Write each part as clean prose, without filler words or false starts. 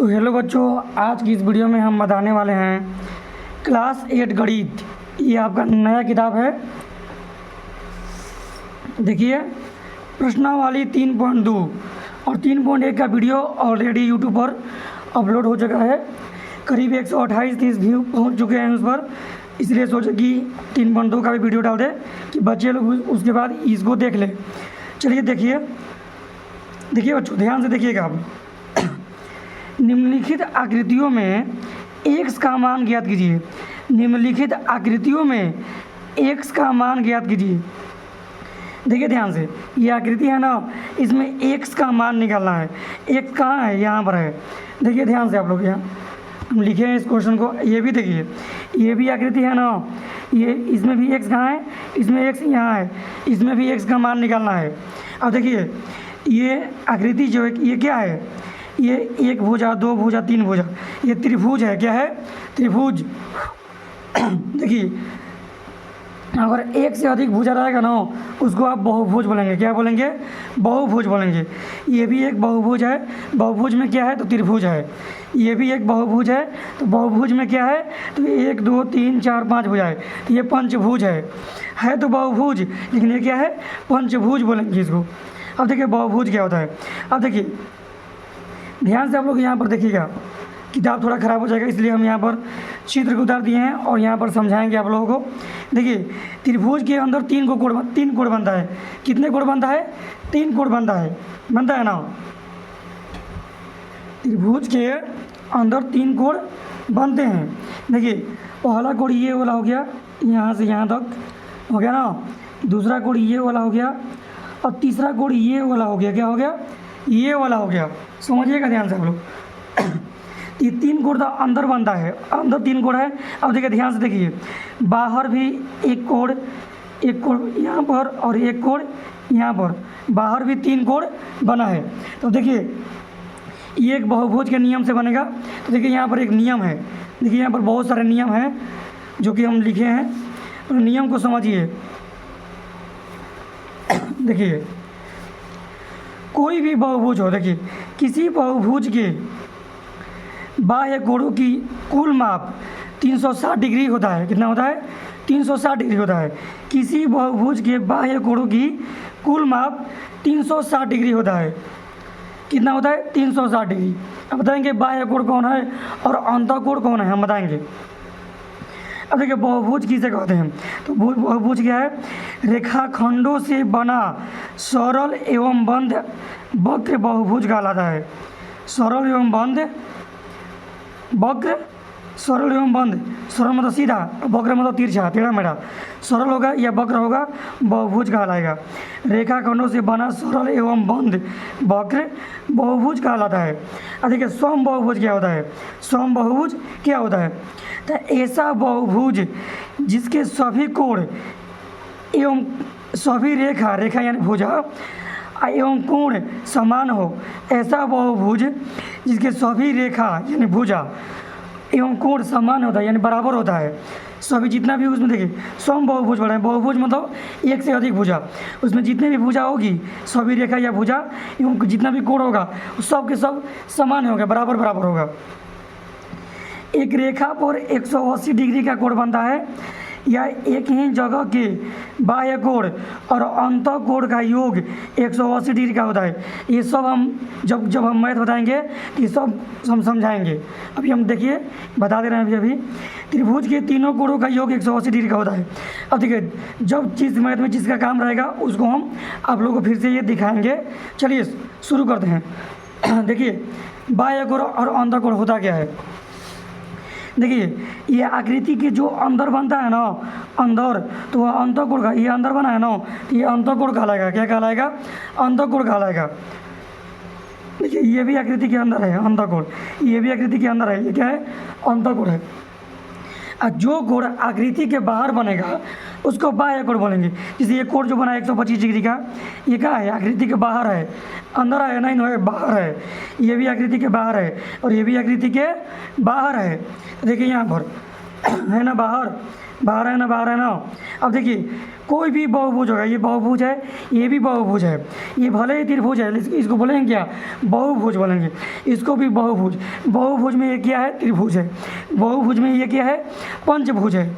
तो हेलो बच्चों, आज की इस वीडियो में हम बताने वाले हैं क्लास 8 गणित। ये आपका नया किताब है। देखिए, प्रश्नावली 3.2 और 3.1 का वीडियो ऑलरेडी यूट्यूब पर अपलोड हो चुका है। करीब 128-30 व्यू पहुंच चुके हैं उस पर, इसलिए सोचा कि 3.2 का भी वीडियो डाल दें कि बच्चे लोग उसके बाद इसको देख लें। चलिए देखिए बच्चों, ध्यान से देखिएगा आप। निम्नलिखित आकृतियों में x का मान ज्ञात कीजिए। निम्नलिखित आकृतियों में x का मान ज्ञात कीजिए। देखिए ध्यान से, ये आकृति है ना, इसमें x का मान निकालना है। x कहाँ है? यहाँ पर है। देखिए ध्यान से आप लोग, यहाँ हम लिखे हैं इस क्वेश्चन को। ये भी देखिए, ये भी आकृति है ना, ये इसमें भी x कहाँ है? इसमें x यहाँ है, इसमें भी x का मान निकालना है। अब देखिए, ये आकृति जो है ये क्या है? ये एक भुजा, दो भुजा, तीन भुजा, ये त्रिभुज है। क्या है? त्रिभुज। देखिए, अगर एक से अधिक भुजा रहेगा ना, उसको आप बहुभुज बोलेंगे। क्या बोलेंगे? बहुभुज बोलेंगे। ये भी एक बहुभुज है। बहुभुज में क्या है? तो त्रिभुज है। ये भी एक बहुभुज है, तो बहुभुज में क्या है? तो 1 2 3 4 5 भुजा है, तो ये पंचभुज है तो बहुभुज, लेकिन ये क्या है? पंचभुज बोलेंगे इसको। अब देखिए बहुभुज क्या होता है। अब देखिए ध्यान से आप लोग यहाँ पर देखिएगा, किताब थोड़ा ख़राब हो जाएगा, इसलिए हम यहाँ पर चित्र को उतार दिए हैं और यहाँ पर समझाएंगे आप लोगों को। देखिए, त्रिभुज के अंदर तीन कोण बनता है। कितने कोण बनता है? 3 कोण बनता है ना। त्रिभुज के अंदर 3 कोण बनते हैं। देखिए, पहला कोण ये वाला हो गया, यहाँ से यहाँ तक हो गया ना। दूसरा कोण ये वाला हो गया और तीसरा कोण ये वाला हो गया। क्या हो गया? ये वाला हो गया। समझिएगा ध्यान से आप लोग। ये 3 कोण तो अंदर बनता है, अंदर 3 कोण है। अब देखिए ध्यान से देखिए, बाहर भी एक कोण यहाँ पर और एक कोण यहाँ पर, बाहर भी 3 कोण बना है। तो देखिए, ये एक बहुभुज के नियम से बनेगा। तो देखिए यहाँ पर एक नियम है। देखिए यहाँ पर बहुत सारे नियम हैं जो कि हम लिखे हैं, तो नियम को समझिए। देखिए, कोई भी बहुभुज हो, देखिए किसी बहुभुज के बाह्य कोणों की कुल माप 360 डिग्री होता है। कितना होता है? 360 डिग्री होता है। किसी बहुभुज के बाह्य कोणों की कुल माप 360 डिग्री होता है। कितना होता है? 360 डिग्री। अब बताएंगे बाह्य कोण कौन है और अंतःकोण कौन है, हम बताएंगे। अब देखिए, बहुभुज किसे कहते हैं? तो बहुभुज क्या है? रेखाखंडों से बना सरल एवं बंद वक्र बहुभुज कहलाता है। सरल एवं बंद वक्र, सरल एवं बंद, सरल मतलब सीधा, वक्र मतलब तिरछा, टेढ़ा मेढ़ा। सरल होगा या वक्र होगा, बहुभुज कहलाएगा। रेखाखंडों से बना सरल एवं बंद वक्र बहुभुज कहलाता है। अब देखिए, समबाहुभुज क्या होता है? समबाहुभुज क्या होता है? तो ऐसा बहुभुज जिसके सभी कोण एवं सभी रेखा यानी भुजा एवं कोण समान हो, ऐसा बहुभुज जिसके सभी रेखा यानी भुजा एवं कोण समान होता है, यानी बराबर होता है। सभी जितना भी उसमें देखिए सम बहुभुज बड़ा है। बहुभुज मतलब एक से अधिक भुजा, उसमें जितने भी भुजा होगी, सभी रेखा या भुजा एवं जितना भी कोण होगा, सब के सब समान होगा, बराबर होगा। एक रेखा पर 180 डिग्री का कोण बनता है या एक ही जगह के बाह्य कोण और अंतः कोण का योग 180 डिग्री का होता है। ये सब हम जब हम मैथ बताएंगे तो ये सब हम समझाएंगे। अभी हम देखिए बता दे रहे हैं अभी त्रिभुज के तीनों कोणों का योग 180 डिग्री का होता है। अब देखिए, जब जिस मैथ में जिसका काम रहेगा उसको हम आप लोगों को फिर से ये दिखाएंगे। चलिए शुरू करते हैं। देखिए, बाह्य कोण और अंतः कोण होता क्या है? देखिए, ये आकृति के जो अंदर बनता है ना, अंदर, तो वह अंतःकोण का, ये अंदर बना है ना, तो ये अंतःकोण कहलाएगा। क्या कहलाएगा? अंतःकोण कहलाएगा। देखिए, ये भी आकृति के अंदर है अंतःकोण, ये भी आकृति के अंदर है। ये क्या है? अंतःकोण है। और जो कोण आकृति के बाहर बनेगा उसको बाह्य कोण बोलेंगे। जैसे ये कोण जो बना है 125 डिग्री का, ये क्या है? आकृति के बाहर है, अंदर है नहीं, है बाहर है। ये भी आकृति के बाहर है और ये भी आकृति के बाहर है। देखिए यहाँ पर है ना बाहर, बाहर है ना, बाहर है ना। अब देखिए कोई भी बहुभुज होगा, ये बहुभुज है, ये भी बहुभुज है, ये भले ही त्रिभुज है, इसको बोलेंगे क्या, बहुभुज बोलेंगे। इसको भी बहुभुज, बहुभुज में ये क्या है, त्रिभुज है। बहुभुज में ये क्या है, पंचभुज है।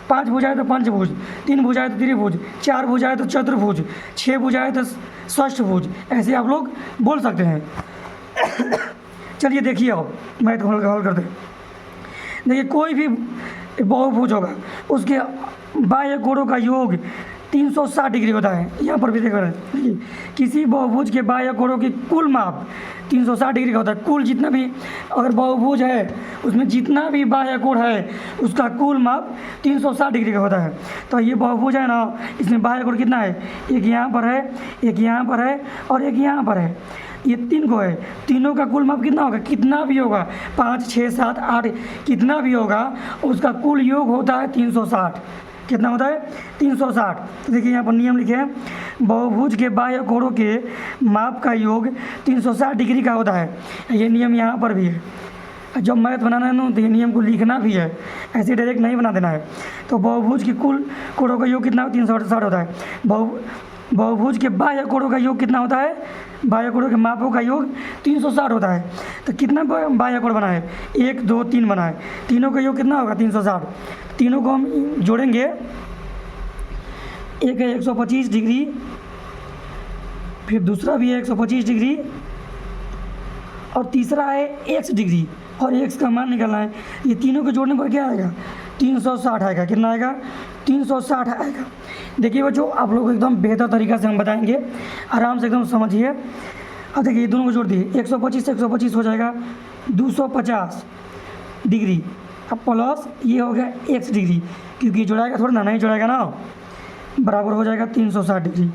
5 भुजा है तो पंचभुज, 3 भुजा है तो त्रिभुज, 4 भुजा है तो चतुर्भुज, 6 भुजा है तो षष्ठभुज, ऐसे आप लोग बोल सकते हैं। चलिए देखिए अब मैथ हल करते हैं। देखिए कोई भी बहुभुज होगा उसके बाह्य कोणों का योग 360 डिग्री होता है। यहाँ पर भी देख रहे हैं, देखिए किसी बहुभुज के बाह्य कोणों की कुल माप 360 डिग्री का होता है। कुल जितना भी अगर बहुभुज है उसमें जितना भी बाह्य कोण है उसका कुल माप 360 डिग्री का होता है। तो ये बहुभुज है ना, इसमें बाह्य कोण कितना है, एक यहाँ पर है, एक यहाँ पर है और एक यहाँ पर है, ये 3 को है। तीनों का कुल माप कितना होगा, कितना भी होगा 5, 6, 7, 8 कितना भी होगा उसका कुल योग होता है 360। कितना होता है, 360। तो देखिए यहाँ पर नियम लिखे हैं, बहुभुज के बाह्य कोणों के माप का योग 360 डिग्री का होता है। ये नियम यहाँ पर भी है। जब मैथ बनाना है ना तो ये नियम को लिखना भी है, ऐसे डायरेक्ट नहीं बना देना है। तो बहुभुज के कुल कोणों का योग कितना 360 होता है। बहुभुज के बाह्य कोणों का योग कितना होता है, बाह्य कोणों के मापों का योग 360 होता है। तो कितना बाह्य कोण बना है, 1, 2, 3 बना है, तीनों का योग कितना होगा 360। तीनों को हम जोड़ेंगे, एक है 125 डिग्री, फिर दूसरा भी है 125 डिग्री और तीसरा है x डिग्री, और x का मान निकालना है। ये तीनों को जोड़ने पर क्या आएगा, 360 आएगा। कितना आएगा, 360 आएगा। देखिए बच्चों आप लोग एकदम बेहतर तरीक़ा से हम बताएंगे, आराम से एकदम समझिए। अब देखिए ये दोनों को जोड़ दिए, 125 से 125 हो जाएगा 250 डिग्री, अब प्लस ये हो गया x डिग्री, क्योंकि जोड़ाएगा थोड़ा ना, नहीं जोड़ाएगा ना, बराबर हो जाएगा 360 डिग्री।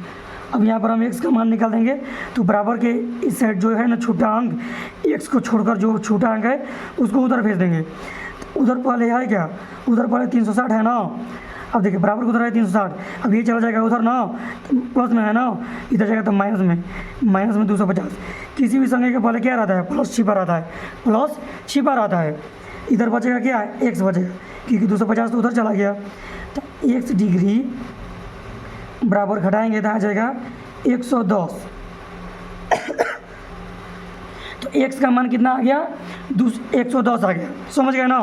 अब यहाँ पर हम x का मान निकाल देंगे, तो बराबर के इस साइड जो है ना छोटा अंक, x को छोड़कर जो छोटा अंक है उसको उधर भेज देंगे। उधर पहले है क्या, उधर पहले 360 है ना। अब देखिए बराबर उधर है 360, अब ये चला जाएगा उधर ना, प्लस में है ना, इधर जाएगा तो माइनस में 250। किसी भी संख्या के पहले क्या रहता है, प्लस छिपा रहता है, प्लस छिपा रहता है। इधर बचेगा क्या, x बचेगा, क्योंकि 250 तो उधर चला गया। तो x डिग्री बराबर घटाएंगे तो आ जाएगा 110। तो x का मान कितना आ गया, 110 आ गया। समझ गए ना।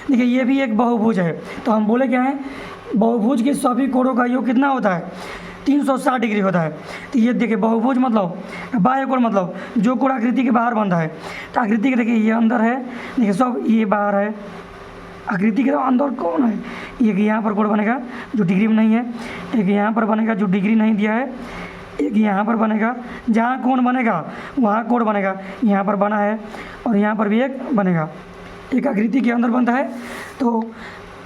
देखिए ये भी एक बहुभुज है, तो हम बोले क्या है, बहुभुज के सभी कोणों का योग कितना होता है, 360 डिग्री होता है। तो ये देखिए बहुभुज मतलब बाह्य कोण मतलब जो कोण आकृति के बाहर बनता है। तो आकृति के देखिए ये अंदर है, देखिए सब ये बाहर है, आकृति के अंदर कौन है, एक यहाँ पर कोण बनेगा जो डिग्री में नहीं है, एक यहाँ पर बनेगा जो डिग्री नहीं दिया है, एक यहाँ पर बनेगा, जहाँ कोण बनेगा वहाँ कोण बनेगा, यहाँ पर बना है और यहाँ पर भी एक बनेगा। एक आकृति के अंदर बनता है तो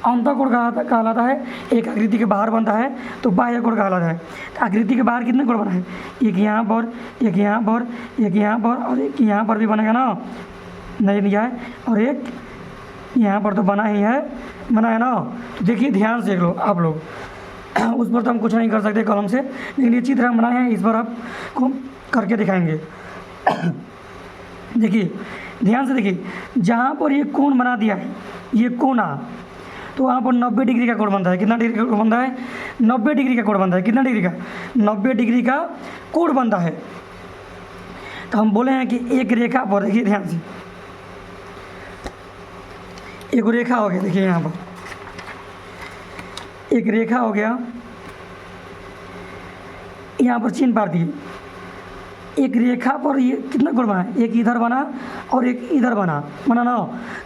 अंतःकोण कहलाता है, एक आकृति के बाहर बनता है तो बाह्य कोण कहलाता है। तो आकृति के बाहर कितने कोण बना है, एक यहाँ पर, एक यहाँ पर, एक यहाँ पर और एक यहाँ पर भी बनेगा ना, नहीं दिया है, और एक यहाँ पर तो बना ही है, बना है ना। तो देखिए ध्यान से देख लो आप लोग, उस पर तो हम कुछ नहीं कर सकते कलम से, लेकिन ये चित्र हम बनाए हैं, इस पर आपको करके दिखाएंगे। देखिए ध्यान से देखिए, जहाँ पर ये कोण बना दिया है, ये कोना, तो वहाँ पर 90 डिग्री का कोण बनता है। कितना डिग्री का कोण बनता है, 90 डिग्री का कोण बनता है। कितना डिग्री का, 90 डिग्री का कोण बनता है। तो हम बोले हैं कि एक रेखा पर, देखिए ध्यान से, एक रेखा हो गया, देखिए यहाँ पर एक रेखा हो गया, यहाँ पर चिन्ह पार दिए। एक रेखा पर ये कितना कोण बना है, एक इधर बना और एक इधर बना ना।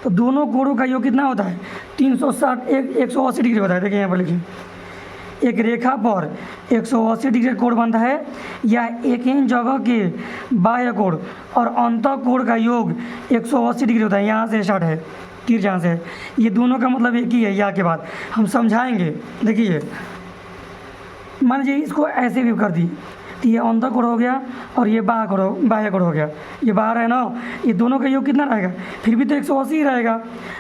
तो दोनों कोणों का योग कितना होता है, 360, 180 डिग्री होता है। देखिए यहाँ पर लिखिए, एक रेखा पर 180 डिग्री कोण बनता है, या एक ही जगह के बाह्य कोण और अंतः कोण का योग 180 डिग्री होता है। यहाँ से स्टार्ट है तीर, जहाँ से, ये दोनों का मतलब एक ही है। यहाँ के बाद हम समझाएंगे। देखिए मान लीजिए इसको ऐसे भी कर दी, तो ये अंतः कोण हो गया और ये बाह्य कोण हो गया, ये बाहर है ना, ये दोनों का योग कितना रहेगा, फिर भी तो 180 ही रहेगा।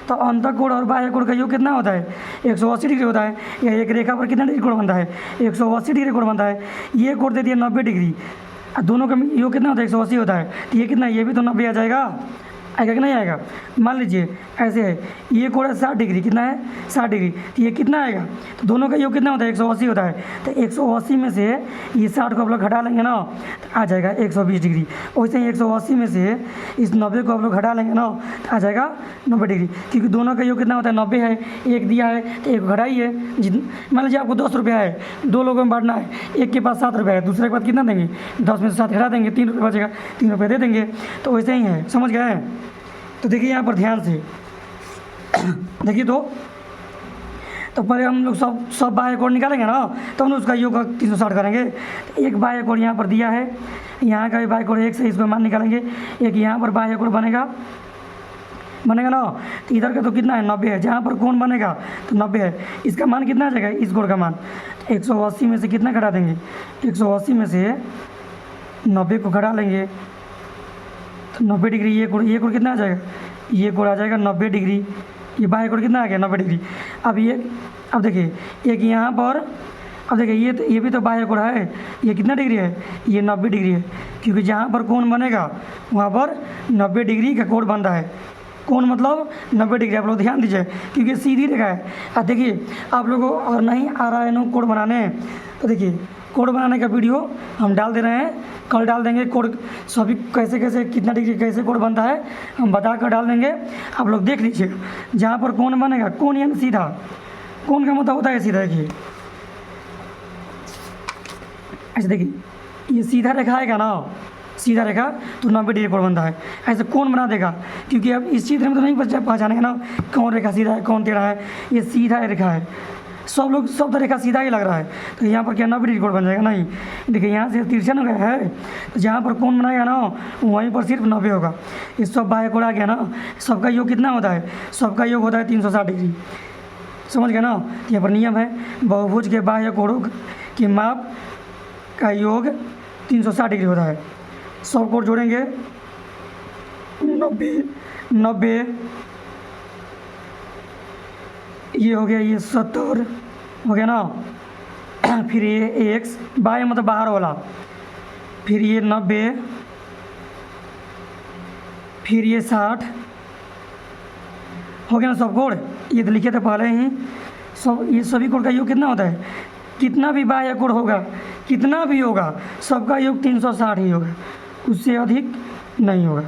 तो अंतः कोण और बाह्य कोण का योग कितना होता है, 180 डिग्री होता है। या एक रेखा पर कितना डिग्री कोण बनता है, 180 डिग्री कोण बनता है। ये कोण दे दिया 90 डिग्री, दोनों का योग कितना होता है, 180 होता है। तो ये कितना, ये भी तो 90 आ जाएगा, आएगा कि नहीं आएगा। मान लीजिए ऐसे है, ये कोण है 60 डिग्री, कितना है 60 डिग्री, तो ये कितना आएगा, तो दोनों का योग कितना होता है 180 होता है। तो 180 में से ये 60 को आप लोग घटा लेंगे ना, तो आ जाएगा 120 डिग्री। वैसे ही 180 में से इस 90 को आप लोग घटा लेंगे ना, तो आ जाएगा 90 डिग्री, क्योंकि दोनों का योग कितना होता है 90 है। एक दिया है तो एक घटाइए, मान लीजिए आपको 10 रुपया है, 2 लोगों में बांटना है, एक के पास 7 रुपया है, दूसरे के पास कितना देंगे 10 में से 7 घटा देंगे, 3 रुपये बचेगा, 3 रुपये दे देंगे। तो वैसे ही है, समझ गए। तो देखिए यहाँ पर ध्यान से देखिए, तो पहले हम लोग सब बाह्य कोण निकालेंगे ना, तो हम लोग उसका योग 360 करेंगे। तो एक बाह्य कोण यहाँ पर दिया है, यहाँ का भी बाह्य कोण 1 से इसको मान निकालेंगे। एक यहाँ पर बाह्य कोण बनेगा ना, तो इधर का तो कितना है 90 है, जहाँ पर कोण बनेगा तो 90 है, इसका मान कितना आ जाएगा इस कोण का मान 180 में से कितना घटा देंगे, 180 में से 90 को घटा लेंगे तो 90 डिग्री। ये कोण कितना आ जाएगा, ये कोण आ जाएगा 90 डिग्री। ये बाह्य कोण कितना आ गया 90 डिग्री। अब देखिए एक यहाँ पर, अब देखिए ये भी तो बाह्य कोण है, ये कितना डिग्री है, ये 90 डिग्री है, क्योंकि जहाँ पर कोण बनेगा वहाँ पर 90 डिग्री का कोण बन रहा है। कोण मतलब 90 डिग्री, आप लोग ध्यान दीजिए, क्योंकि सीधी रेखा है। अब देखिए आप लोगों को और नहीं आ रहा है ना कोण बनाने, तो देखिए कोण बनाने का वीडियो हम डाल दे रहे हैं, कल डाल देंगे। कोण सभी कैसे कैसे कितना डिग्री कैसे कोण बनता है हम बता कर डाल देंगे, आप लोग देख लीजिएगा। जहाँ पर कोण बनेगा, कोण यानी सीधा, कोण का मतलब होता है सीधा। देखिए ऐसे देखिए, ये सीधा रेखा आएगा ना, सीधा रेखा तो 90 डिग्री कोण बनता है। ऐसे कोण बना देगा, क्योंकि अब इस चित्र में तो नहीं पहचानेगा ना कौन रेखा सीधा है कौन टेढ़ा है, ये सीधा रेखा है, सब तो रेखा सीधा ही लग रहा है। तो यहाँ पर क्या 90 डिग्री कोण बन जाएगा, नहीं। देखिए यहाँ से तिरछा हो गया है, तो जहाँ पर कोण बनाएगा ना वहीं पर सिर्फ 90 होगा। ये सब बाह्य कोण आ गया ना, सबका योग कितना होता है, सबका योग होता है 360 डिग्री, समझ गए ना। यहाँ पर नियम है, बहुभुज के बाह्य कोणों के माप का योग 360 डिग्री होता है। सब कोण जोड़ेंगे 90, ये हो गया, ये 70 हो गया ना। फिर ये x बाह्य मतलब बाहर वाला, फिर ये 90, फिर ये 60 हो गया ना सब कोण। ये तो लिखे थे पहले ही सब। ये सभी कोण का योग कितना होता है, कितना भी बाह्य कोण होगा, कितना भी होगा, सबका योग 360 ही होगा, उससे अधिक नहीं होगा,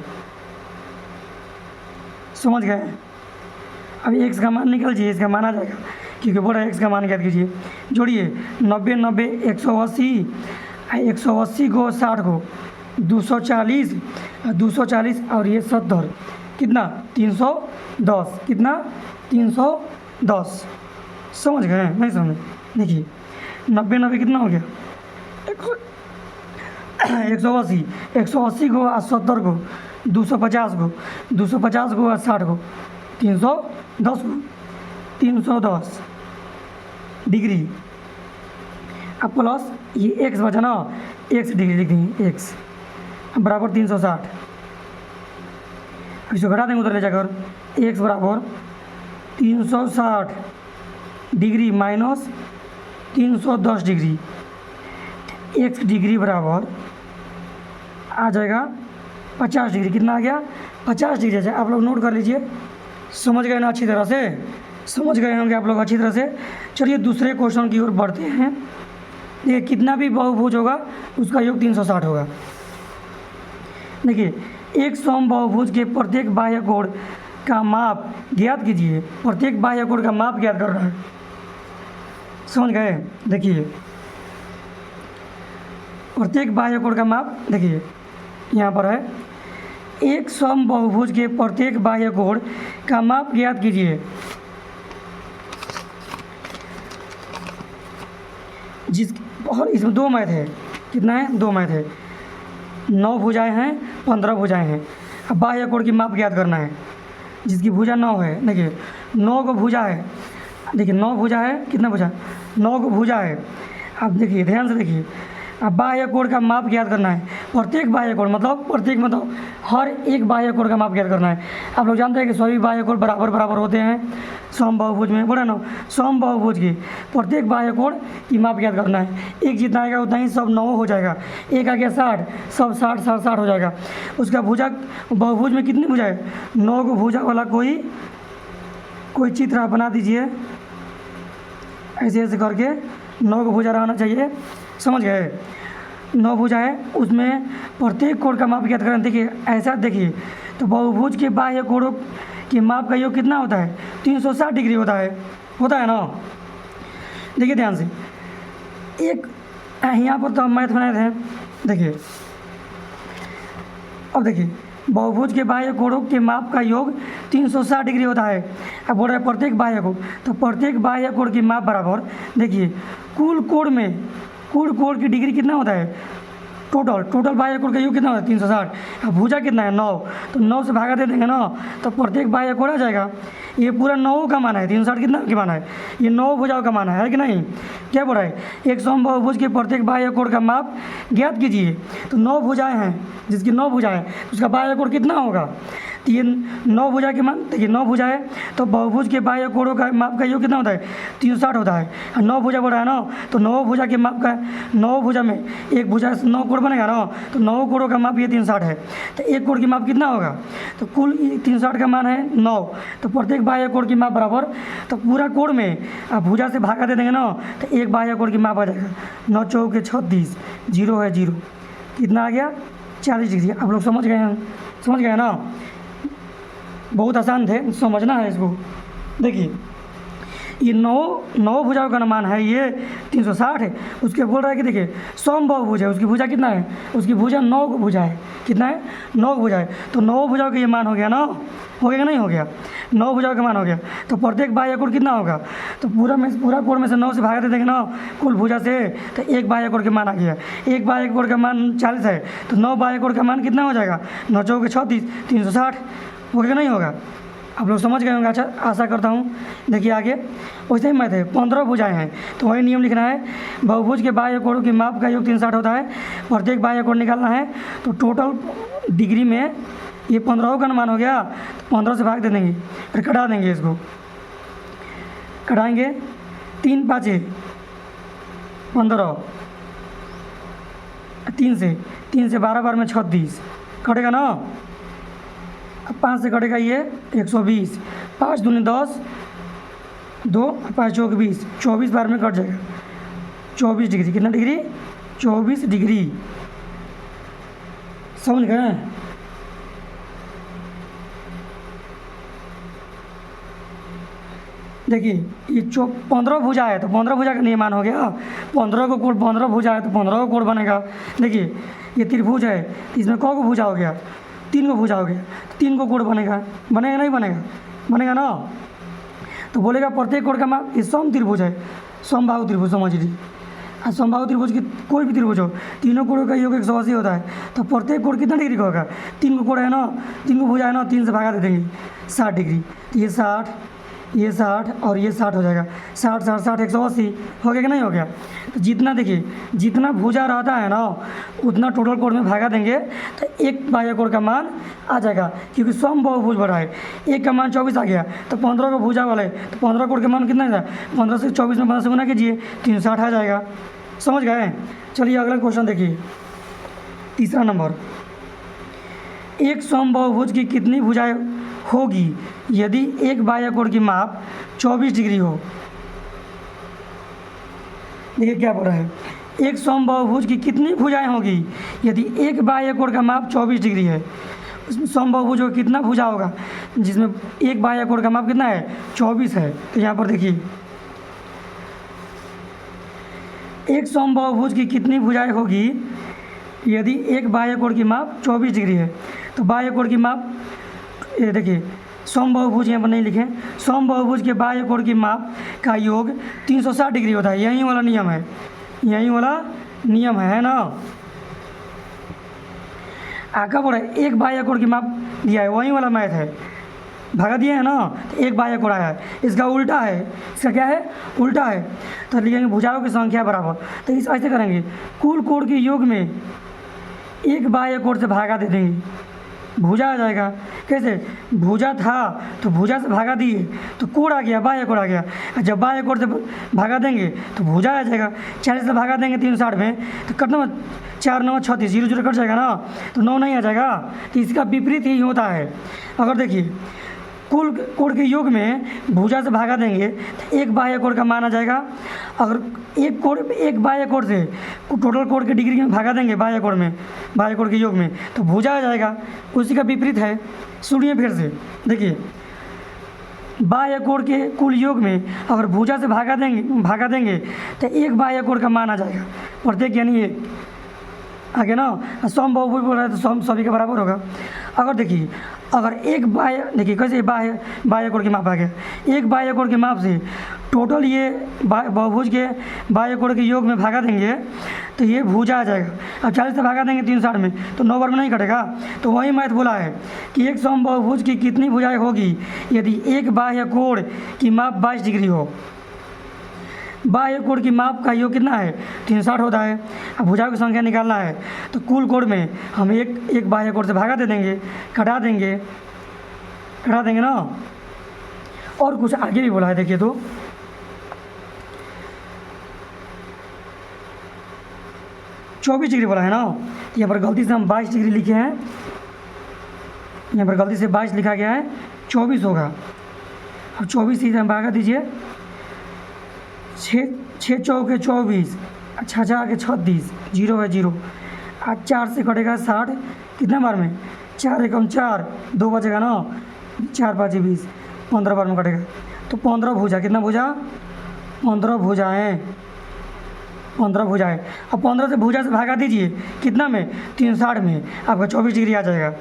समझ गए। अब x का मान निकल जाइए, इसका मान आ जाएगा, क्योंकि बोला x का मान ज्ञात कीजिए। जोड़िए 90 90 180, 180 को 60 को 240, 240 और ये 70 कितना 310, कितना 310, समझ गए नहीं समझे। देखिए 90 90 कितना हो गया 180, 180 को और 70 को 250 को 250 को और 60 को 310 को 310 डिग्री। अब प्लस ये x बचा ना, x डिग्री लिख देंगे, x बराबर 360। इसको घटा देंगे उधर ले जाकर, x बराबर 360 degree minus 310 degree. x degree बराबर आ जाएगा 50 डिग्री। कितना आ गया 50 डिग्री आ जाए। आप लोग नोट कर लीजिए, समझ गए ना अच्छी तरह से, समझ गए होंगे आप लोग अच्छी तरह से। चलिए दूसरे क्वेश्चन की ओर बढ़ते हैं। देखिए कितना भी बहुभुज होगा उसका योग 360 होगा। देखिए एक सम बहुभुज के प्रत्येक बाह्य कोण का माप ज्ञात कीजिए। प्रत्येक बाह्य कोण का माप ज्ञात कर रहा है, समझ गए। देखिए प्रत्येक बाह्य कोण का माप, देखिए यहाँ पर है, एक सम बहुभुज के प्रत्येक बाह्य कोण का माप ज्ञात कीजिए और इसमें 2 मैथ है। कितना है 2 मैथ है, 9 भुजाएं हैं 15 भुजाएं हैं। अब बाह्य कोण की माप ज्ञात करना है, जिसकी भुजा 9 है। देखिए 9 को भुजा है, देखिए 9 भुजा है, कितना भुजा 9 को भुजा है। अब देखिए ध्यान से देखिए, अब बाह्य कोण का माप ज्ञात करना है। प्रत्येक बाह्य कोण मतलब हर एक बाह्य कोण का माप ज्ञात करना है। आप लोग जानते हैं कि सभी बाह्य कोण बराबर बराबर होते हैं समबाहुभुज में, बोला ना, समबाहुभुज की प्रत्येक बाह्य कोण की माप ज्ञात करना है। एक जितना आएगा उतना ही सब 9 हो जाएगा। एक आ गया 60, सब 60 60 60 हो जाएगा। उसका भुजा बहुभुज में कितनी भुजा है? 9 को भुजा वाला कोई चित्र आप बना दीजिए, ऐसे ऐसे करके 9 को भुजा रहना चाहिए, समझ गए? 9 भुजा है, उसमें प्रत्येक कोण का माप ज्ञात करना। देखिए ऐसा देखिए, तो बहुभुज के बाह्य कोणों के माप का योग कितना होता है? 360 डिग्री होता है ना। देखिए ध्यान से, एक यहाँ पर तो हम मैथ बनाए थे, देखिए अब देखिए बहुभुज के बाह्य कोणों के माप का योग 360 डिग्री होता है। अब बोल रहा है प्रत्येक बाह्य कोण, तो प्रत्येक बाह्य कोण की माप बराबर, देखिए कुल कोण की डिग्री कितना होता है? टोटल बाह्य कोण का योग कितना होता है? 360। अब भुजा कितना है? 9, तो 9 से भागा दे देंगे ना, तो प्रत्येक बाह्य कोण आ जाएगा। ये पूरा 9 का मान है, 360 कितना का मान है? ये 9 भुजाओं का मान है कि नहीं? क्या बोल रहा है? एक समबाहुभुज के प्रत्येक बाह्य कोण का माप ज्ञात कीजिए। तो 9 भुजाएं हैं, जिसकी 9 भुजाएं, उसका बाह्य कोण कितना होगा? तो ये 9 भुजा के मान, देखिए 9 भुजा है, तो बहुभुज के बाह्य कोणों का माप का योग कितना होता है? 360 होता है। और 9 भुजा बोल रहा है ना, तो 9 भुजा के माप का, 9 भुजा में एक भुजा से 9 कोण बनेगा ना, तो 9 कोणों का माप ये 360 है। तो एक कोण की माप कितना होगा? तो कुल 360 का मान है 9, तो प्रत्येक बाह्य कोण की माप बराबर, तो पूरा कोण में आप भुजा से भागा दे देंगे ना, तो एक बाह्य कोण की माप आ जाएगा 9 चौके 36, 0 है 0, कितना आ गया? 40 डिग्री। आप लोग समझ गए ना? बहुत आसान थे, समझना है इसको। देखिए ये 9 भुजाओं का मान है, ये 360 है। उसके बोल रहा है कि देखिए समबाहुभुज है, उसकी भुजा कितना है? उसकी भुजा 9 भुजा है। कितना है? 9 भुजा है। तो 9 भुजाओं का ये मान हो गया ना, हो गया नहीं हो गया? 9 भुजाओं का मान हो गया। तो प्रत्येक बाह्य कोण कितना होगा? तो पूरा कोण में से 9 से भागा दे देंगे ना कुल भुजा से, तो एक बाह्य कोण के मान आ गया। एक बाह्य कोण का मान 40 है, तो 9 बाह्य कोण का मान कितना हो जाएगा? 9 चौके 36, 360 होगा नहीं होगा? आप लोग समझ गए होंगे, अच्छा आशा करता हूँ। देखिए आगे वैसे ही मैथ है, 15 भुजाएं हैं, तो वही नियम लिखना है। बहुभुज के बाह्य कोणों की माप का योग 360 होता है। प्रत्येक बाह्य कोण निकालना है, तो टोटल डिग्री में ये 15 का अनुमान हो गया, तो 15 से भाग दे देंगे, फिर कटा देंगे, इसको कटाएंगे। 3 5 15, 3 से 12 बार में 36 कटेगा ना। अब 5 से कटेगा ये 120, 5 दूनी 10, 2 5 चौक 20, 24 बार में कट जाएगा 24 डिग्री। कितना डिग्री? 24 डिग्री। समझ गए? देखिए ये 15 भुजा है, तो 15 भुजा का नियमान हो गया। 15 को कोण, 15 भुजा है तो 15 को कोण बनेगा। देखिए ये त्रिभुज है, इसमें कौ को भुजा हो गया? 3 को भुजा हो गया, 3 को कोण बनेगा नहीं बनेगा? बनेगा ना। तो बोलेगा प्रत्येक कोण का माप, ये सम त्रिभुज है, समबाहु त्रिभुज समझ लीजिए। और समबाहु त्रिभुज की कोई भी त्रिभुज हो, तीनों कोणों का योग 180 होता है। तो प्रत्येक कोण कितना डिग्री का होगा? 3 को कोण है ना, 3 को भुजा है ना, 3 से भागा दे देंगे 60 डिग्री। तो ये 60, ये 60 और ये 60 हो जाएगा। 60 60 60 180 हो गया कि नहीं हो गया? तो जितना, देखिए जितना भुजा रहता है ना, उतना टोटल कोण में भागा देंगे, तो एक बाह्य कोण का मान आ जाएगा। क्योंकि समबाहुभुज बड़ा है, एक का मान 24 आ गया, तो 15 को भुजा वाला है, तो 15 कोण का मान कितना है? 15 से 24 में 15 से गुना कीजिए, 360 आ जाएगा। समझ गए? चलिए अगला क्वेश्चन देखिए, तीसरा नंबर। एक समबाहुभुज की कितनी भुजाएं होगी यदि एक बाह्य कोण की माप 24 डिग्री हो? देखिए क्या बोल रहा है, एक समबाहुभुज की कितनी भुजाएं होगी यदि एक बाह्य कोण का माप 24 डिग्री है? उसमें समबाहुभुज का कितना भुजा होगा जिसमें एक बाह्य कोण का माप कितना है? 24 है। तो यहाँ पर देखिए एक समबाहुभुज की कितनी भुजाएं होगी यदि एक बाह्य कोण की माप 24 डिग्री है? तो बाह्य कोण की माप, ये देखिए समबाहुभुज यहाँ पर नहीं लिखे, समबाहुभुज के बाह्य कोण की माप का योग 360 डिग्री होता है। यही वाला नियम है, यही वाला नियम है ना। आगे बोला एक बाह्य कोण की माप दिया है, वही वाला मैथ है, भगा दिए हैं ना, तो एक बाह्य कोण आया है। इसका उल्टा है, इसका क्या है, उल्टा है। तो लिखेंगे भुजाओं की संख्या बराबर। तो इस ऐसे करेंगे, कुल कोण के योग में एक बाह्य कोण से भागा दे देंगे, भुजा आ जाएगा। कैसे, भुजा था तो भुजा से भागा दिए तो कोण आ गया, बाह्य कोण आ गया। जब बाह्य कोण से भागा देंगे तो भुजा आ जाएगा। 40 से भागा देंगे 360 में तो कटना 4 9 36, 0 0 कट जाएगा ना, तो 9 नहीं आ जाएगा। तो इसका विपरीत ही होता है। अगर देखिए कुल कोण के योग में भुजा से भागा देंगे तो एक बाह्य कोण का मान आ जाएगा। अगर एक बाह्य कोण से टोटल कोण के डिग्री में भागा देंगे बाह्य कोण के योग में तो भुजा आ जाएगा। उसी का विपरीत है। सुनिए फिर से, देखिए बाह्य कोण के कुल योग में अगर भुजा से भागा देंगे तो एक बाह्य कोण का मान आ जाएगा, प्रत्येक यानी एक आगे ना। सम बहुभुज बोल रहा है तो सम सभी के बराबर होगा। अगर देखिए अगर एक बाह्य, देखिए कैसे बाह्य कोण के माप आ गया, एक बाह्य कोण के माप से टोटल ये बहुभुज के बाह्य कोण के योग में भागा देंगे तो ये भुजा आ जाएगा। अब 40 से भागा देंगे 360 में तो 9 वर्ग नहीं कटेगा। तो वही मैथ बोला है कि एक सम बहुभुज की कितनी भुजाएं होगी यदि एक बाह्य कोण की माप 22 डिग्री हो। बाह्य कोण की माप का योग कितना है, 360 होता है। अब भुजाओं की संख्या निकालना है तो कुल कोण में हम एक बाह्य कोण से भागा दे देंगे, कटा देंगे ना। और कुछ आगे भी बोला है, देखिए तो 24 डिग्री बोला है ना, यहाँ पर गलती से हम 22 डिग्री लिखे हैं, यहाँ पर गलती से 22 लिखा गया है, 24 होगा। अब 24 से हम भागा दीजिए, 6 चौके 24, 6 के 36, 0 है 0, 4 से कटेगा 60, कितने बार में, 4 एकम 4, 2 बचेगा ना, 4 5 20, 15 बार में कटेगा। तो 15 भुजा, कितना भुजा, 15 भुजाएँ, 15 भुजाएँ। अब 15 से भुजा से भागा दीजिए कितना में, 360 में, आपका 24 डिग्री आ जाएगा।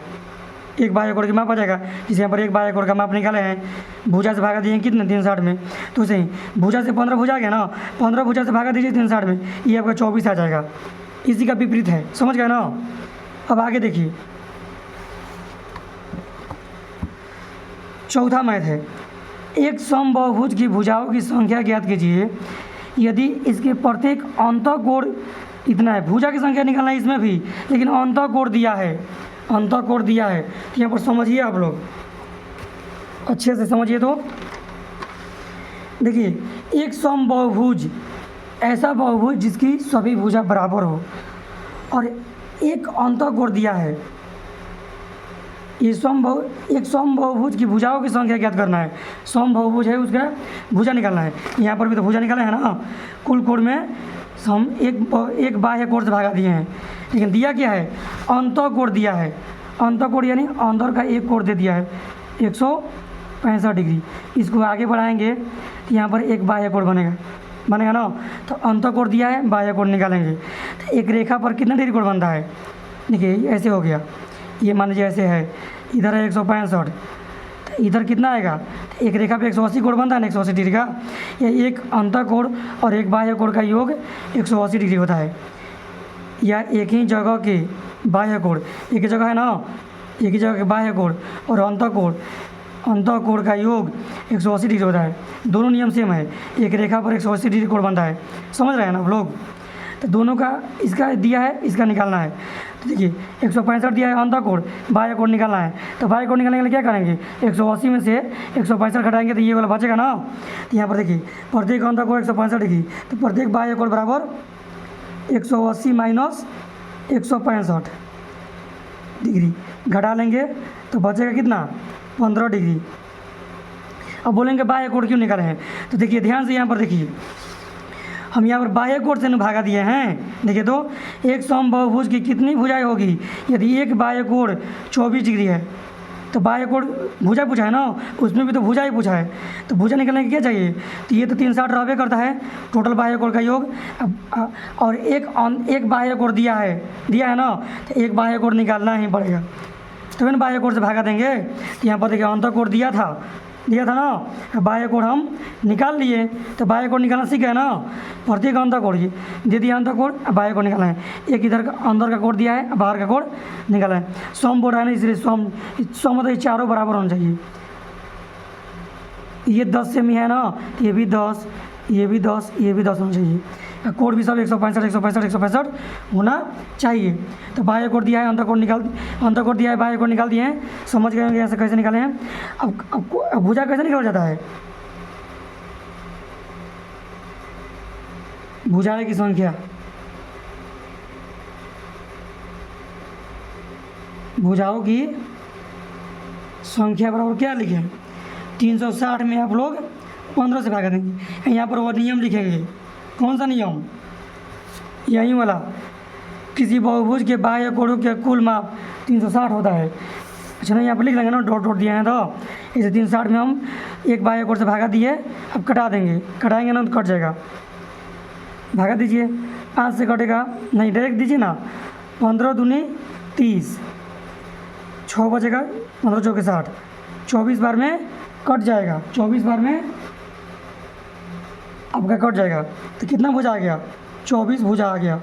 एक बाह्य कोण की माप आ जाएगा। जिसे यहाँ पर एक बाह्य कोण का माप निकाले हैं, भुजा से भागा दिए कितने, 360 में, तो उसे भुजा से 15 भुजा गया ना, 15 भुजा से भागा दीजिए 360 में, ये आपका 24 आ जाएगा। इसी का विपरीत है, समझ गए ना। अब आगे देखिए, चौथा मैथ है, एक समबाहुभुज की भुजाओं की संख्या ज्ञात कीजिए यदि इसके प्रत्येक अंतःकोण इतना है। भुजा की संख्या निकालना है इसमें भी, लेकिन अंतःकोण दिया है, अंतःकोण दिया है। तो यहाँ पर समझिए आप लोग अच्छे से समझिए। तो देखिए एक समबाहुभुज ऐसा बहुभुज जिसकी सभी भुजा बराबर हो और एक अंतःकोण दिया है। ये एक समबाहुभुज की भुजाओं की संख्या ज्ञात करना है। समबाहुभुज है उसका भुजा निकालना है। यहाँ पर भी तो भुजा निकाला है ना। कुल कोण में हम एक बाह्य कोण से भागा दिए हैं, लेकिन दिया क्या है, अंतःकोण दिया है। अंतःकोण यानी अंदर का एक कोण दे दिया है 165 डिग्री। इसको आगे बढ़ाएंगे तो यहाँ पर एक बाह्य कोण बनेगा ना। तो अंतःकोण दिया है, बाह्य कोण निकालेंगे तो एक रेखा पर कितना डिग्री कोण बनता है। देखिए ऐसे हो गया, ये मान लीजिए ऐसे है, इधर है 165, तो इधर कितना आएगा, तो एक रेखा पे 180 कोण बनता है ना, 180 डिग्री का। ये एक अंतःकोण और एक बाह्य कोण का योग 180 डिग्री होता है। या एक ही जगह के बाह्य कोण, एक ही जगह है ना, एक ही जगह के बाह्य कोण और अंतःकोण का योग 180 डिग्री होता है। दोनों नियम सेम है, एक रेखा पर 180 डिग्री कोण बनता है। समझ रहे हैं ना आप लोग। तो दोनों का इसका दिया है, इसका निकालना है। तो देखिए 165 दिया है अंतःकोण, बाह्य कोण निकालना है। तो बाह्य कोण निकालने के लिए क्या करेंगे, 180 में से 165 घटाएंगे तो ये वाला बचेगा ना। तो यहाँ पर देखिए प्रत्येक अंतःकोण 165 डिग्री, तो प्रत्येक बाह्य कोण बराबर 180 माइनस 165 डिग्री घटा लेंगे तो बचेगा कितना, 15 डिग्री। अब बोलेंगे बाह्य कोण क्यों निकाले हैं, तो देखिए ध्यान से यहाँ पर देखिए, हम यहाँ पर बाह्य कोण से भागा दिए हैं। देखिए तो एक समबाहुभुज की कितनी भुजाएं होगी यदि एक बाह्य कोण 24 डिग्री है। तो बाह्य कोण भुजा पूछा है ना, उसमें भी तो भुजा ही पूछा है। तो भुजा निकलने के क्या चाहिए, तो ये तो 360 रहबे करता है टोटल बाह्य कोण का योग। और एक बाह्य कोण दिया है ना, तो एक बाह्य कोण निकालना ही पड़ेगा। तो मैंने बाह्य कोण से भागा देंगे। तो यहाँ पर देखिए अंतःकोण दिया था ना, बाह्य कोण हम निकाल लिए। तो बाह्य कोण निकालना सीख गए ना, प्रत्येक अंतःकोण की दे दिया अंतःकोण, बाह्य कोण निकालना है। एक इधर का अंदर का कोण दिया है, बाहर का कोण निकालना है। सम बोल रहा है ना, इसलिए सम मतलब चारों बराबर होना चाहिए। ये 10 सेमी है ना, तो ये भी 10, ये भी 10, ये भी 10 होना चाहिए। कोड भी सब 165 165 165 होना चाहिए। तो बाह्य कोड दिया है, अंतर कोड दिया है, बाह्य कोड निकाल दिए हैं। समझ गए होंगे ऐसे कैसे निकाले हैं। अब भुजा कैसे निकल जाता है? भुजाएं की संख्या, भुजाओं की संख्या बराबर क्या लिखें? 360 में आप लोग 15 से भागा देंगे। यहाँ पर वो नियम लिखेंगे। कौन सा नियम? यही वाला, किसी बहुभुज के बाह्य कोणों के कुल माप 360 होता है। अच्छा, नहीं यहाँ पर लिख लेंगे ना, डॉट डॉट दिया है तो इसे 360 में हम एक बाह्य कोण से भागा दिए। अब कटा देंगे, कटाएंगे ना तो कट जाएगा। भागा दीजिए, 5 से कटेगा नहीं, डायरेक्ट दीजिए ना। 15 दूनी 30, 6 बचेगा, 15 चौके 60, 24 बार में कट जाएगा। 24 बार में आपका कट जाएगा। तो कितना भुजा आ गया? 24 भुजा आ गया।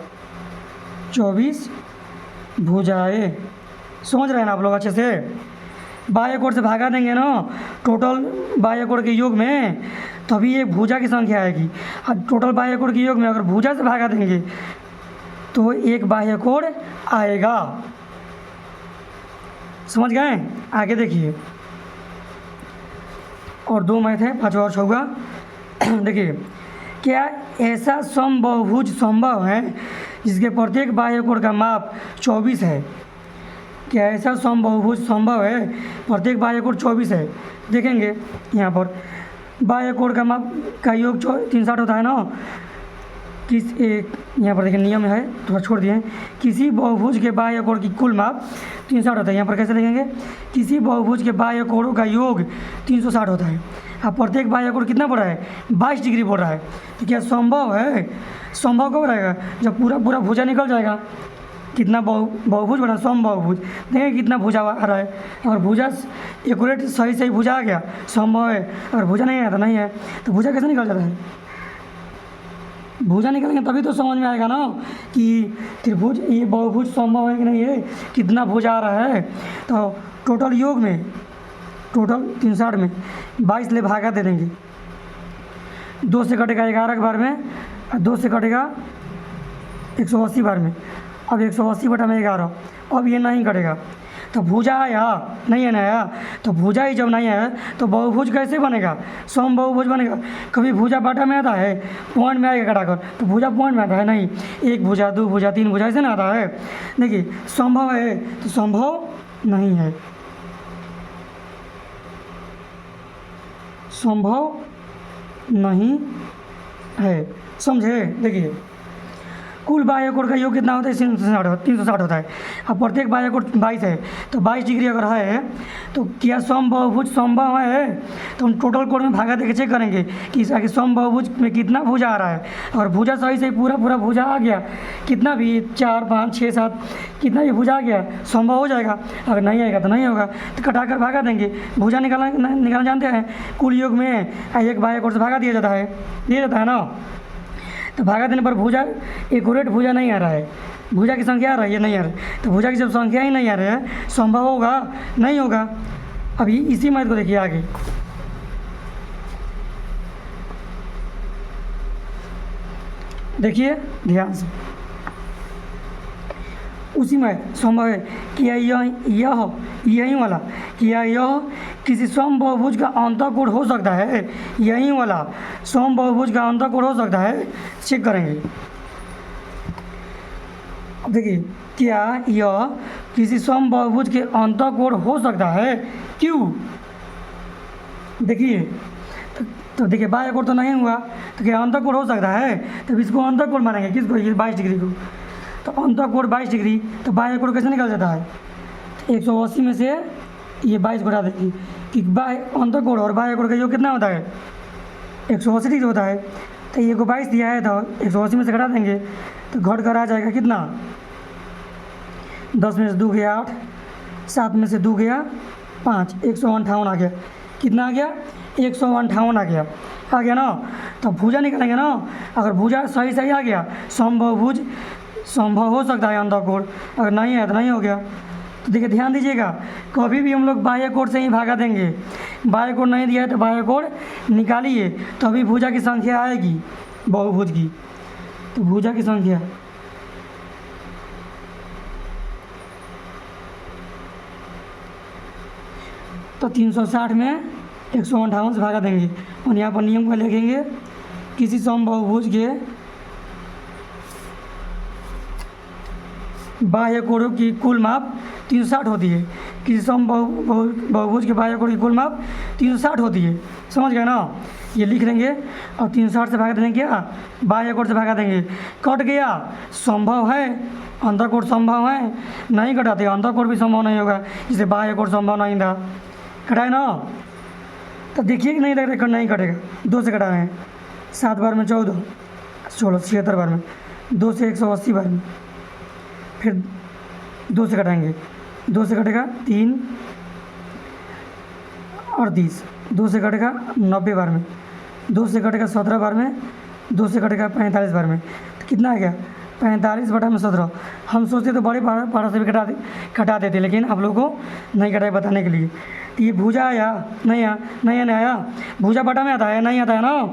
24 भुजाएं। समझ रहे हैं ना आप लोग अच्छे से? बाह्य कोण से भागा देंगे ना टोटल बाह्य कोण के योग में, तभी एक भुजा की संख्या आएगी। अब टोटल बाह्य कोण के योग में अगर भुजा से भागा देंगे तो एक बाह्य कोण आएगा। समझ गए? आगे देखिए, और 2 मैथ है, 5वां और 6वां। देखिए, क्या ऐसा समबहुभुज संभव है जिसके प्रत्येक बाह्य कोण का माप 24 है? क्या ऐसा समबहुभुज संभव है? प्रत्येक बाह्य कोण 24 है। देखेंगे यहाँ पर बाह्य कोण का माप का योग 360 होता है ना। किस एक यहाँ पर देखिए नियम है, थोड़ा छोड़ दिए। किसी बहुभुज के बाह्य कोण की कुल माप 360 होता है। यहाँ पर कैसे लिखेंगे? किसी बहुभुज के बाह्य कोणों का योग 360 होता है। अब प्रत्येक बाह्य कोण कितना बढ़ा है? 22 डिग्री बढ़ रहा है। तो क्या संभव है? संभव कब रहेगा? जब पूरा पूरा भुजा निकल जाएगा। कितना बहुभुज बना? समबहुभुज। देखिए कितना भुजा आ रहा है। अगर भुजा एक्यूरेट सही भुजा आ गया, संभव है। अगर भुजा नहीं आया तो नहीं है। तो भुजा कैसे निकल जाता है? भुजा निकलेंगे तभी तो समझ में आएगा ना कि त्रिभुज ये बहुभुज संभव है कि नहीं है, कितना भुजा आ रहा है। तो टोटल योग में, टोटल 360 में 22 ले भागा दे देंगे। 2 से कटेगा 11 के बार में, और 2 से कटेगा 180 बार में। अब 180 बटा में 11, अब ये नहीं कटेगा। तो भुजा आया नहीं है ना आया। तो भुजा ही जब नहीं आया तो बहुभुज कैसे बनेगा? समबहुभुज बनेगा। कभी भुजा बाटा में आता है, पॉइंट में आएगा कटाकर, तो भुजा पॉइंट में आता है नहीं। 1 भुजा 2 भुजा 3 भुजा ऐसे ना आता है। देखिए संभव है तो संभव नहीं है, संभव नहीं है। समझे? देखिए कुल बाह्य कोण का योग कितना होता है? 360 होता है। अब प्रत्येक बाह्य कोण 22 है, तो 22 डिग्री अगर है तो क्या समबहुभुज संभव है? तो हम टोटल कोण में भागा देके चेक करेंगे कि समबहुभुज में कितना भुजा आ रहा है। और भुजा सही पूरा भुजा आ गया, कितना भी 4 5 6 7 कितना भी भुजा आ गया, संभव हो जाएगा। अगर नहीं आएगा तो नहीं होगा, तो कटाकर भागा देंगे। भुजा निकालना जानते हैं? कुल योग में एक बाह्य कोण से भागा दिया जाता है ना। तो भागा देने पर भुजा एक्यूरेट भुजा नहीं आ रहा है, भुजा की संख्या आ रही है नहीं आ रही। तो भुजा की जब संख्या ही नहीं आ रही है, संभव होगा? नहीं होगा। अभी इसी मैथ को देखिए आगे। देखिए ध्यान से, उसी में संभव है कि यही वाला, क्या यह किसी समबहुभुज का अंतःकोण हो सकता है? यही वाला समबहुभुज का अंतःकोण हो सकता है? चेक करेंगे। अब देखिए, क्या यह किसी समबहुभुज के अंतःकोण हो सकता है? क्यों? देखिए तो देखिए बाह्य कोण तो नहीं हुआ, तो क्या अंतःकोण हो सकता है? तो इसको अंतःकोण मानेंगे। किसको? ये 22 डिग्री को। तो अंतःकोण 22 डिग्री, तो बाह्य कोण कैसे निकल जाता है? 180 में से ये 22 घटा देंगे कि अंतःकोण और बाह्य कोण का योग कितना होता है? 180 डिग्री होता है। तो ये को 22 दिया है तो 180 में से घटा देंगे तो घट कर आ जाएगा कितना? 10 में से 2 गया 8, 7 में से 2 गया 5, 158 आ गया। कितना आ गया? 158 आ गया ना। तो भुजा निकालेंगे ना। अगर भुजा सही आ गया, समबहुभुज संभव हो सकता है अंतःकोण। अगर नहीं है तो नहीं हो गया। तो देखिए ध्यान दीजिएगा, कभी भी हम लोग बाह्य कोण से ही भागा देंगे। बाह्य कोण नहीं दिया है तो बाह्य कोण निकालिए, तो अभी भुजा की संख्या आएगी बहुभुज की। तो भुजा की संख्या तो 360 में 158 से भागा देंगे और यहाँ पर नियम को लिखेंगे, किसी समबाहुभुज के बाह्य कोणों की कुल माप 360 होती है। किसी बहुभुज के बाह्य कोण की कुल माप 360 होती है। समझ गए ना? ये लिख लेंगे और 360 से भागा देंगे, क्या बाह्य कोण से भागा देंगे। कट गया, संभव है, अंतःकोण संभव है, नहीं कटाते अंतःकोण भी संभव नहीं होगा, जिसे बाह्य कोण संभव नहीं था। कटाए ना? तो देखिए कि नहीं लग रहा नहीं कटेगा। 2 से कटा रहे हैं, 7 बार में 14, 16 76 बार में, 2 से 180 बार में, फिर 2 से कटाएंगे, 2 से कटेगा 3 और 30, 2 से कटेगा 90 बार में, 2 से कटेगा 17 बार में, 2 से कटेगा 45 बार में। तो कितना आ गया 45/17। हम सोचते तो बड़े पारा से भी कटा देते, लेकिन आप लोगों को नहीं कटाए बताने के लिए। तो ये भुजा आया नहीं आया, नहीं आया, भुजा बटा में आता है, नहीं आता है ना,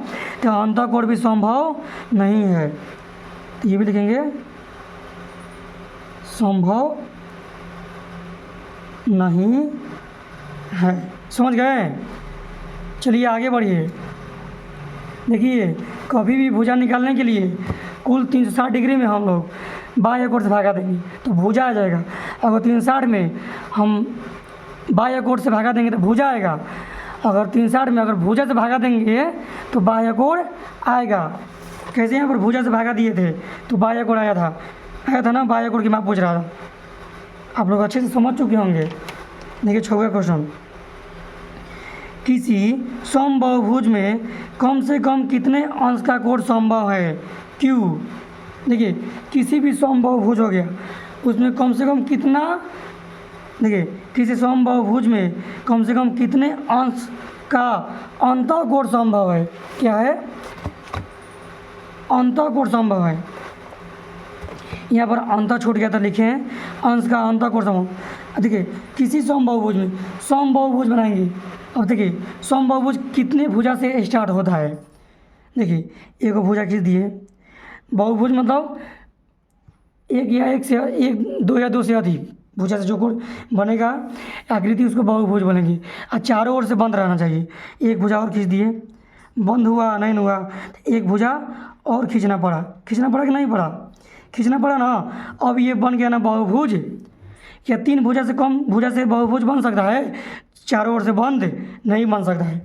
तो अंतःकोण भी संभव नहीं है। तो ये भी लिखेंगे संभव नहीं है। समझ गए? चलिए आगे बढ़िए। देखिए कभी भी भुजा निकालने के लिए कुल 360 डिग्री में हम लोग बाह्य कोण से भागा देंगे तो भुजा आ जाएगा। अगर 360 में हम बाह्य कोण से भागा देंगे तो भुजा आएगा। अगर 360 में अगर भुजा से भागा देंगे तो बाह्य कोण आएगा। कैसे यहाँ पर भुजा से भागा दिए थे तो बाह्य कोण आया था ना, बाह्य कोण की माप पूछ रहा था। आप लोग अच्छे से समझ चुके होंगे। देखिए 6वां क्वेश्चन, किसी समबाहुभुज में कम से कम कितने अंश का कोण संभव है? क्यों? देखिए किसी भी समबाहुभुज हो गया उसमें कम से कम कितना, देखिए किसी समबाहुभुज में कम से कम कितने अंश का अंतःकोण संभव है? क्या है? अंतःकोण संभव है। यहाँ पर अंतर छूट गया था, लिखे हैं अंश का अंतःकोण संभव। देखिए किसी समबाहुभुज में समबाहुभुज बनाएंगे। अब देखिए समबाहुभुज कितने भुजा से स्टार्ट होता है? देखिए एक भुजा खींच दिए, बहुभुज मतलब एक 2 या 2 से अधिक भुजा से जो कोण बनेगा आकृति उसको बहुभुज बोलेंगे। और चारों ओर से बंद रहना चाहिए। एक भुजा और खींच दिए, बंद हुआ नहीं हुआ, एक भुजा और खींचना पड़ा कि नहीं पड़ा? खींचना पड़ा ना। अब ये बन गया ना बहुभुज। क्या 3 भुजा से कम भुजा से बहुभुज बन सकता है? चारों ओर से बंद नहीं बन सकता है।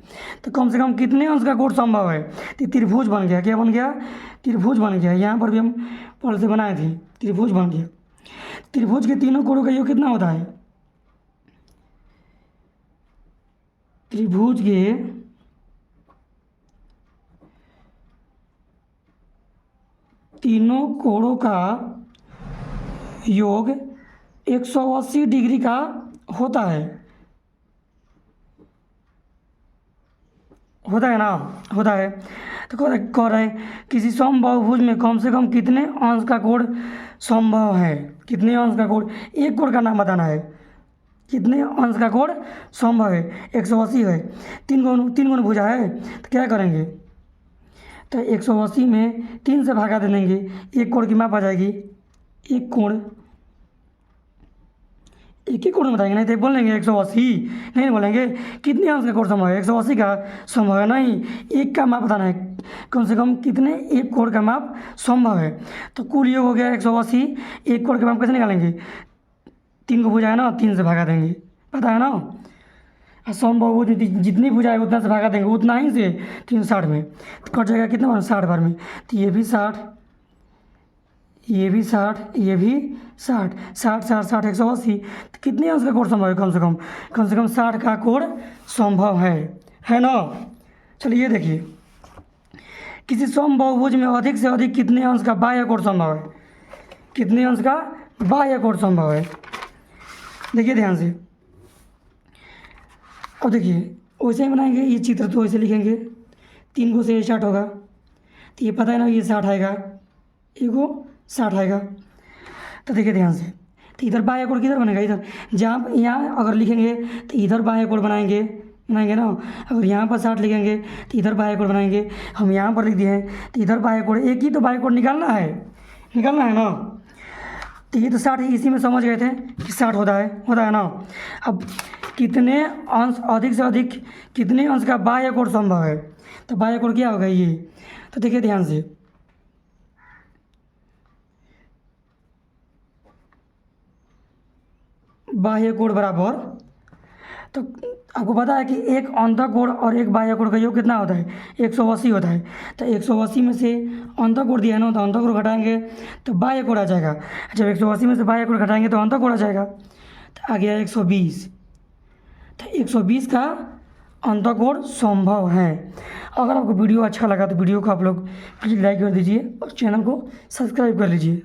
तो कम से कम कितने अंश का कोण संभव है? तो त्रिभुज बन गया। क्या बन गया? त्रिभुज बन गया। यहाँ पर भी हम पहले से बनाए थे, त्रिभुज बन गया। त्रिभुज के तीनों कोणों का योग कितना होता है? त्रिभुज के तीनों कोणों का योग 180 डिग्री का होता है। होता है ना? होता है। तो कह रहे हैं किसी समबाहुभुज में कम से कम कितने अंश का कोण संभव है? कितने अंश का कोण? एक कोण का नाम बताना है। कितने अंश का कोण संभव है? 180 है। 3 गुण भुजा है तो क्या करेंगे? तो 180 में 3 से भागा दे देंगे, एक कोण की माप आ जाएगी। एक कोण एक ही कोण बताएंगे, नहीं तो बोलेंगे 180 नहीं बोलेंगे। कितने अंश का कोण संभव है? 180 का संभव है नहीं, एक का माप बताना है। कम से कम कितने एक कोण का माप संभव है? तो कुल योग हो गया 180। एक कोण का माप कैसे निकालेंगे? 3 को भुजा है ना, 3 से भागा देंगे, पता है ना। समबाहुभुज जितनी भुजा है उतना से भागा देंगे, उतना ही से 360 में तो कट जाएगा कितना बार? 60 बार में। तो ये भी 60, ये भी 60, ये भी 60, 60 60 60 180। तो कितने अंश का कोण संभव है? कम से कम 60 का कोण संभव है ना। चलिए देखिए, किसी समबाहुभुज में अधिक से अधिक कितने अंश का बाह्य कोण संभव है? कितने अंश का बाह्य कोण संभव है? देखिए ध्यान से। अब देखिए वैसे ही बनाएंगे, ये चित्र तो वैसे लिखेंगे। 3 को से 60 होगा तो ये पता है ना, ये 60 आएगा, एगो 60 आएगा। तो देखिए ध्यान से, तो इधर बाह्य कोण किधर बनेगा? इधर। जहाँ यहाँ अगर लिखेंगे तो इधर बाह्य कोण बनाएंगे, बनाएंगे ना। अगर यहाँ पर 60 लिखेंगे तो इधर बाह्य कोण बनाएंगे, हम यहाँ पर लिख दिए हैं तो इधर बाह्य कोण, एक ही तो बाह्य कोण निकालना है ना। तो ये तो 60 है, इसी में समझ गए थे कि 60 होता है ना। अब कितने अंश अधिक से अधिक कितने अंश का बाह्य कोण संभव है, तो बाह्य कोण क्या होगा ये। तो देखिए ध्यान से, बाह्य कोण बराबर, तो आपको पता है कि एक अंतःकोण और एक बाह्य कोण का योग कितना होता है, 180 होता है। तो 180 में से अंतःकोण दिया है ना, तो अंतःकोण घटाएंगे तो बाह्य कोण आ जाएगा। जब 180 में से बाह्य कोण घटाएंगे तो अंतःकोण आ जाएगा। तो आ गया 120। तो 120 का अंतःकोण संभव है। अगर आपको वीडियो अच्छा लगा तो वीडियो को आप लोग प्लीज़ लाइक कर दीजिए और चैनल को सब्सक्राइब कर लीजिए।